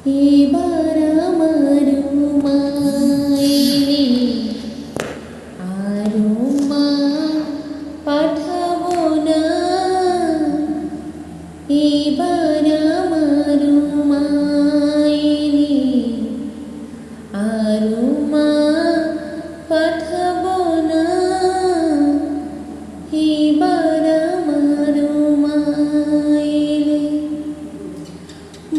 এবার আমার মাইনে আরো মা পাঠাবো না। এবার আমার মাইনে আরো মা পাঠাবো না। এবার আমার মাইনে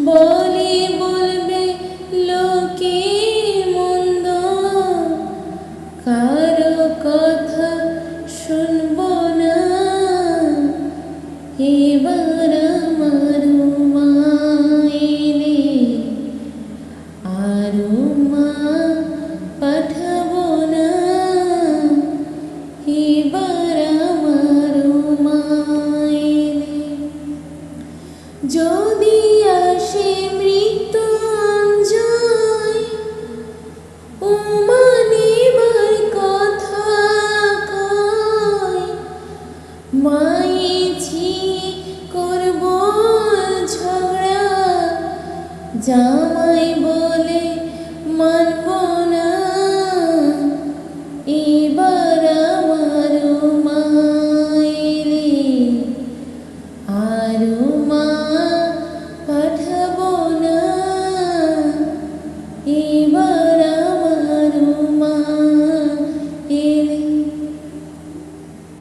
বলে বলবে লোকে মন্দ, কারো কথা শুনবো না। এবার আমার মাইনে আরো মা পাঠাবো না। এবার আমার মাইনে যদি আসে মৃত্যুঞ্জয় উমানিবার কথা কয়, মাইছি করব ঝগড়া জামাই